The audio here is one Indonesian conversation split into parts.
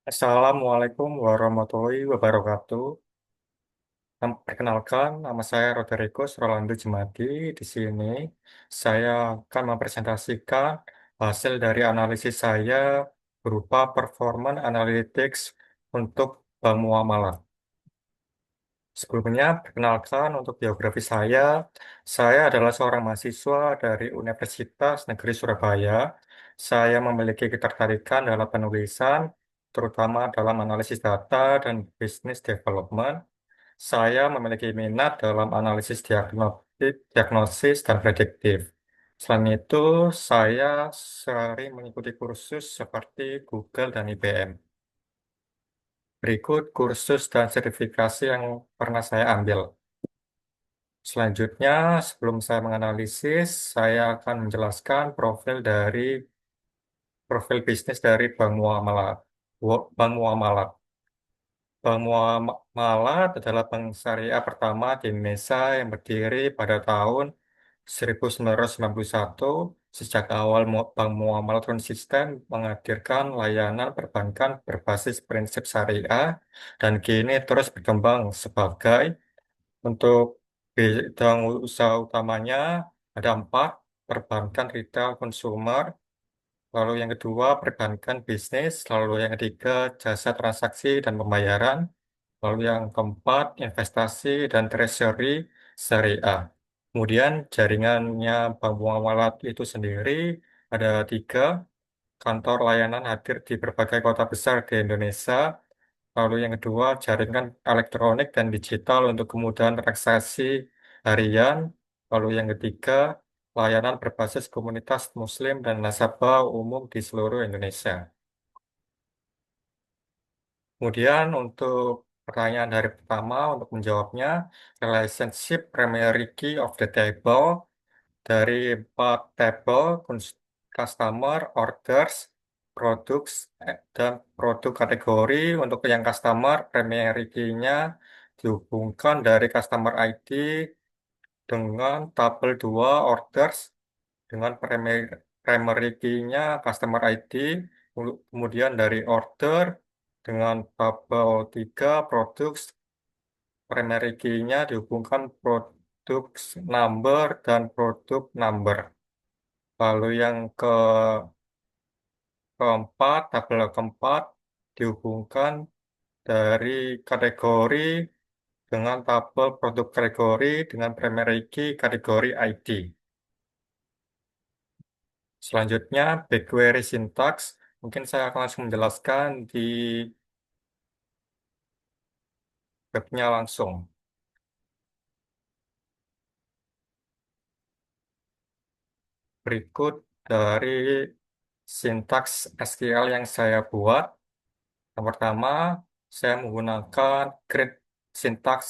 Assalamualaikum warahmatullahi wabarakatuh. Perkenalkan, nama saya Roderico Rolando Jemadi. Di sini saya akan mempresentasikan hasil dari analisis saya berupa performance analytics untuk bank muamalah. Sebelumnya, perkenalkan untuk biografi saya adalah seorang mahasiswa dari Universitas Negeri Surabaya. Saya memiliki ketertarikan dalam penulisan, terutama dalam analisis data dan business development. Saya memiliki minat dalam analisis diagnosis dan prediktif. Selain itu, saya sering mengikuti kursus seperti Google dan IBM. Berikut kursus dan sertifikasi yang pernah saya ambil. Selanjutnya, sebelum saya menganalisis, saya akan menjelaskan profil bisnis dari Bank Muamalat. Bank Muamalat adalah bank syariah pertama di Indonesia yang berdiri pada tahun 1991. Sejak awal Bank Muamalat konsisten menghadirkan layanan perbankan berbasis prinsip syariah dan kini terus berkembang sebagai untuk bidang usaha utamanya ada empat, perbankan retail consumer, lalu yang kedua perbankan bisnis, lalu yang ketiga jasa transaksi dan pembayaran, lalu yang keempat investasi dan treasury syariah. Kemudian jaringannya Bank Muamalat itu sendiri ada tiga, kantor layanan hadir di berbagai kota besar di Indonesia. Lalu yang kedua, jaringan elektronik dan digital untuk kemudahan transaksi harian. Lalu yang ketiga, layanan berbasis komunitas Muslim dan nasabah umum di seluruh Indonesia. Kemudian untuk pertanyaan dari pertama, untuk menjawabnya, relationship primary key of the table dari empat table, customer, orders, products, dan produk kategori. Untuk yang customer, primary key-nya dihubungkan dari customer ID dengan tabel 2 orders dengan primary key-nya customer ID, kemudian dari order dengan tabel 3 produk, primary key-nya dihubungkan produk number dan produk number. Lalu yang tabel keempat dihubungkan dari kategori dengan tabel produk kategori dengan primary key kategori ID. Selanjutnya, BigQuery syntax. Mungkin saya akan langsung menjelaskan di webnya langsung. Berikut dari sintaks SQL yang saya buat. Yang pertama, saya menggunakan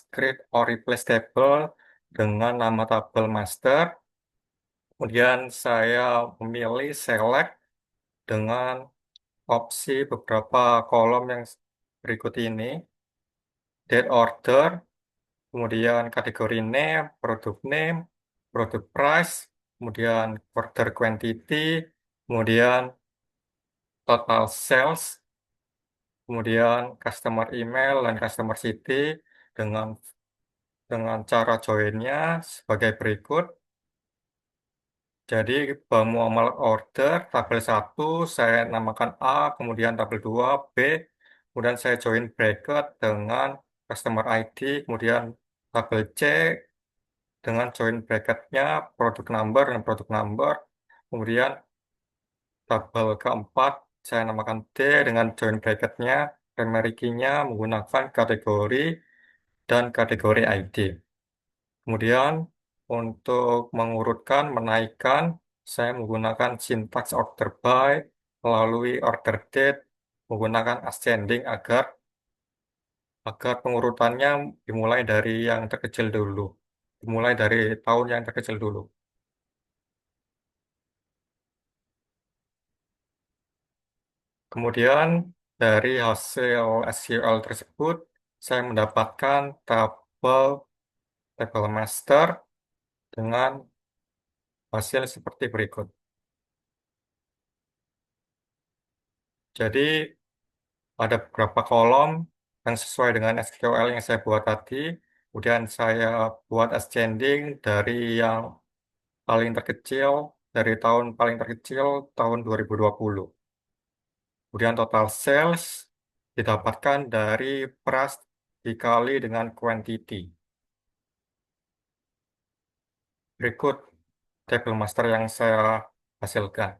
create or replace table dengan nama tabel master. Kemudian saya memilih select dengan opsi beberapa kolom yang berikut ini. Date order, kemudian kategori name, product price, kemudian order quantity, kemudian total sales, kemudian customer email dan customer city dengan cara joinnya sebagai berikut. Jadi muamalah order tabel 1 saya namakan A, kemudian tabel 2 B, kemudian saya join bracket dengan customer ID, kemudian tabel C dengan join bracketnya produk number dan produk number, kemudian tabel keempat saya namakan D dengan join bracketnya primary key-nya menggunakan kategori dan kategori ID. Kemudian untuk mengurutkan, menaikkan, saya menggunakan syntax order by melalui order date menggunakan ascending agar pengurutannya dimulai dari yang terkecil dulu. Dimulai dari tahun yang terkecil dulu. Kemudian dari hasil SQL tersebut, saya mendapatkan tabel master dengan hasil seperti berikut. Jadi Ada beberapa kolom yang sesuai dengan SQL yang saya buat tadi. Kemudian saya buat ascending dari yang paling terkecil, dari tahun paling terkecil tahun 2020. Kemudian total sales didapatkan dari price dikali dengan quantity. Berikut table master yang saya hasilkan.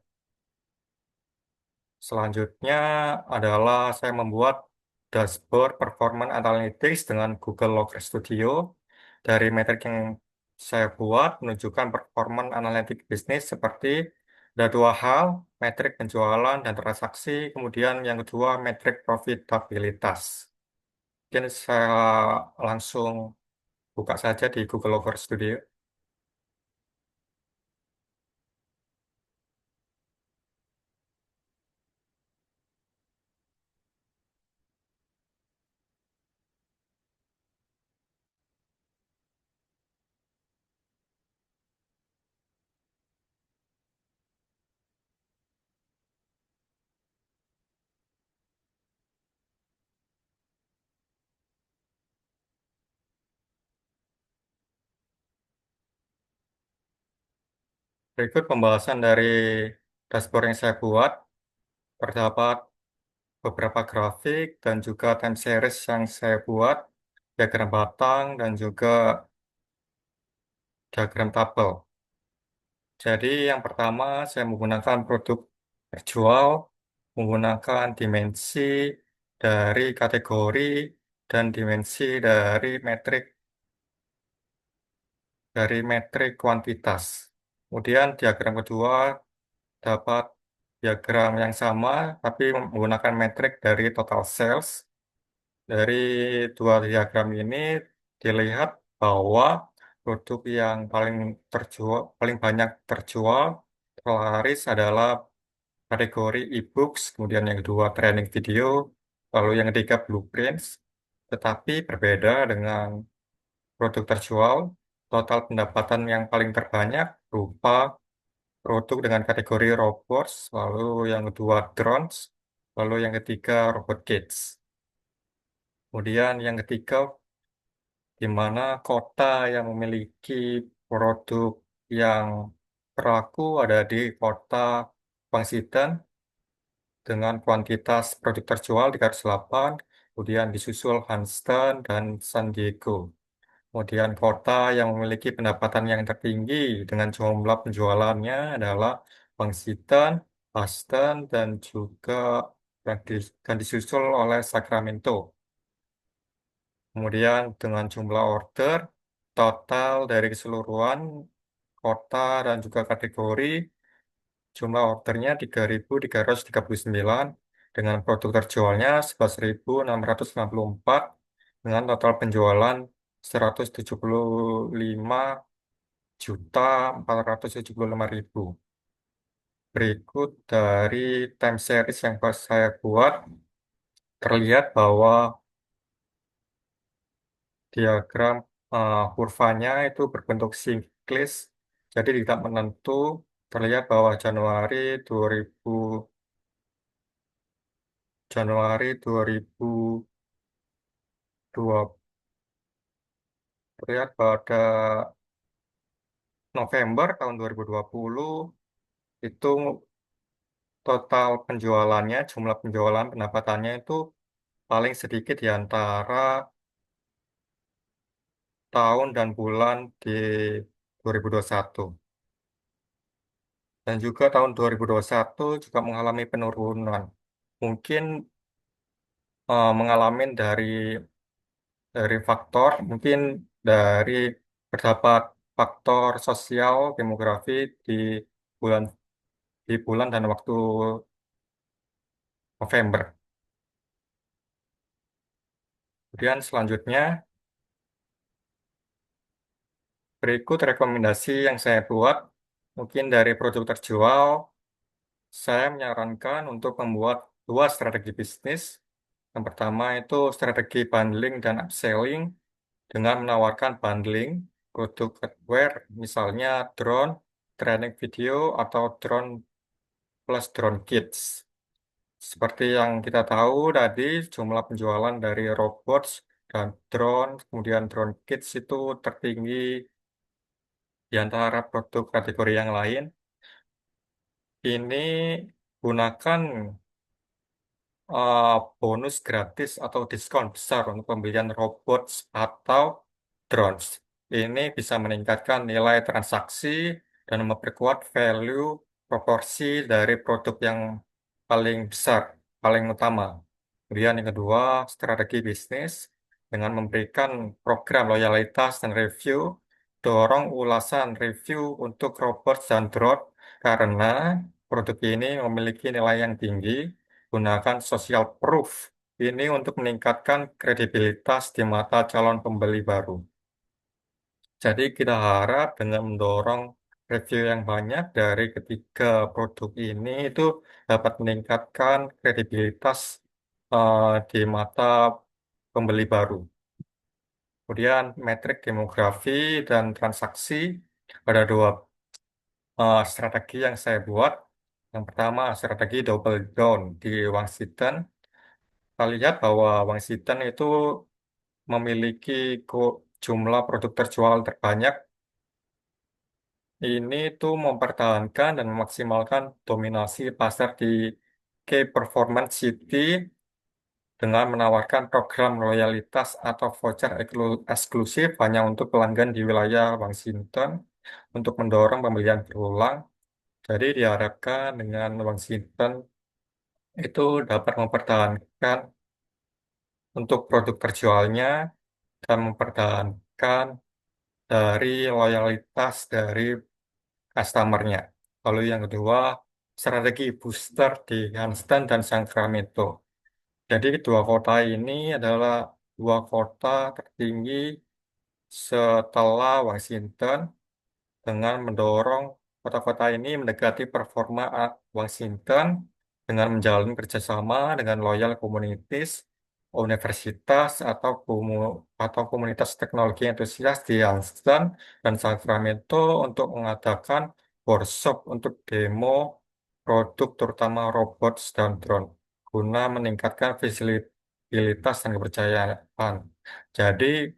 Selanjutnya adalah saya membuat dashboard performance analytics dengan Google Looker Studio. Dari metrik yang saya buat menunjukkan performance analytics bisnis seperti ada dua hal, metrik penjualan dan transaksi, kemudian yang kedua metrik profitabilitas. Mungkin saya langsung buka saja di Google Looker Studio. Berikut pembahasan dari dashboard yang saya buat. Terdapat beberapa grafik dan juga time series yang saya buat, diagram batang dan juga diagram tabel. Jadi yang pertama saya menggunakan produk terjual, menggunakan dimensi dari kategori dan dimensi dari metrik kuantitas. Kemudian diagram kedua dapat diagram yang sama tapi menggunakan metrik dari total sales. Dari dua diagram ini dilihat bahwa produk yang paling banyak terjual, terlaris adalah kategori e-books, kemudian yang kedua training video, lalu yang ketiga blueprints. Tetapi berbeda dengan produk terjual, total pendapatan yang paling terbanyak berupa produk dengan kategori robots, lalu yang kedua drones, lalu yang ketiga robot kids. Kemudian yang ketiga di mana kota yang memiliki produk yang berlaku ada di kota Pangsiten dengan kuantitas produk terjual 308, kemudian disusul Houston dan San Diego. Kemudian kota yang memiliki pendapatan yang tertinggi dengan jumlah penjualannya adalah Pangsiten, Houston, dan juga dan disusul oleh Sacramento. Kemudian dengan jumlah order total dari keseluruhan kota dan juga kategori, jumlah ordernya 3.339 dengan produk terjualnya 11.654 dengan total penjualan 175.475.000. Berikut dari time series yang saya buat, terlihat bahwa diagram kurvanya itu berbentuk siklis, jadi tidak menentu. Terlihat bahwa Januari 2002 terlihat pada November tahun 2020 itu total penjualannya, jumlah penjualan pendapatannya itu paling sedikit di antara tahun dan bulan di 2021. Dan juga tahun 2021 juga mengalami penurunan. Mungkin mengalami dari faktor, mungkin dari terdapat faktor sosial, demografi di bulan di bulan dan waktu November. Kemudian selanjutnya, berikut rekomendasi yang saya buat. Mungkin dari produk terjual, saya menyarankan untuk membuat dua strategi bisnis. Yang pertama itu strategi bundling dan upselling dengan menawarkan bundling produk hardware, misalnya drone, training video, atau drone plus drone kits. Seperti yang kita tahu tadi, jumlah penjualan dari robots dan drone, kemudian drone kits itu tertinggi di antara produk kategori yang lain. Ini gunakan eh, bonus gratis atau diskon besar untuk pembelian robots atau drones. Ini bisa meningkatkan nilai transaksi dan memperkuat value proporsi dari produk yang paling besar, paling utama. Kemudian yang kedua, strategi bisnis dengan memberikan program loyalitas dan review, dorong ulasan review untuk robot dan drone karena produk ini memiliki nilai yang tinggi. Gunakan social proof ini untuk meningkatkan kredibilitas di mata calon pembeli baru. Jadi kita harap dengan mendorong review yang banyak dari ketiga produk ini itu dapat meningkatkan kredibilitas di mata pembeli baru. Kemudian metrik demografi dan transaksi ada dua strategi yang saya buat. Yang pertama strategi double down di Washington. Kita lihat bahwa Washington itu memiliki jumlah produk terjual terbanyak. Ini tuh mempertahankan dan memaksimalkan dominasi pasar di Key Performance City dengan menawarkan program loyalitas atau voucher eksklusif hanya untuk pelanggan di wilayah Washington untuk mendorong pembelian berulang. Jadi diharapkan dengan Washington itu dapat mempertahankan untuk produk terjualnya dan mempertahankan dari loyalitas dari customernya. Lalu yang kedua, strategi booster di Huntston dan Sacramento. Jadi dua kota ini adalah dua kota tertinggi setelah Washington dengan mendorong kota-kota ini mendekati performa Washington dengan menjalin kerjasama dengan loyal communities, universitas atau komunitas teknologi entusias di Houston dan Sacramento untuk mengadakan workshop untuk demo produk terutama robots dan drone guna meningkatkan visibilitas dan kepercayaan. Jadi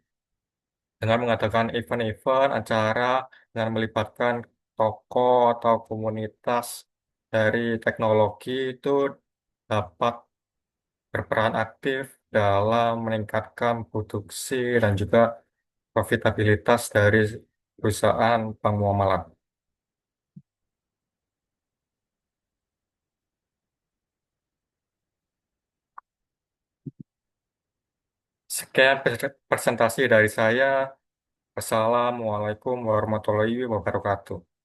dengan mengadakan event-event, acara, dengan melibatkan tokoh atau komunitas dari teknologi itu dapat berperan aktif dalam meningkatkan produksi dan juga profitabilitas dari perusahaan bank muamalah. Sekian presentasi dari saya. Assalamualaikum warahmatullahi wabarakatuh.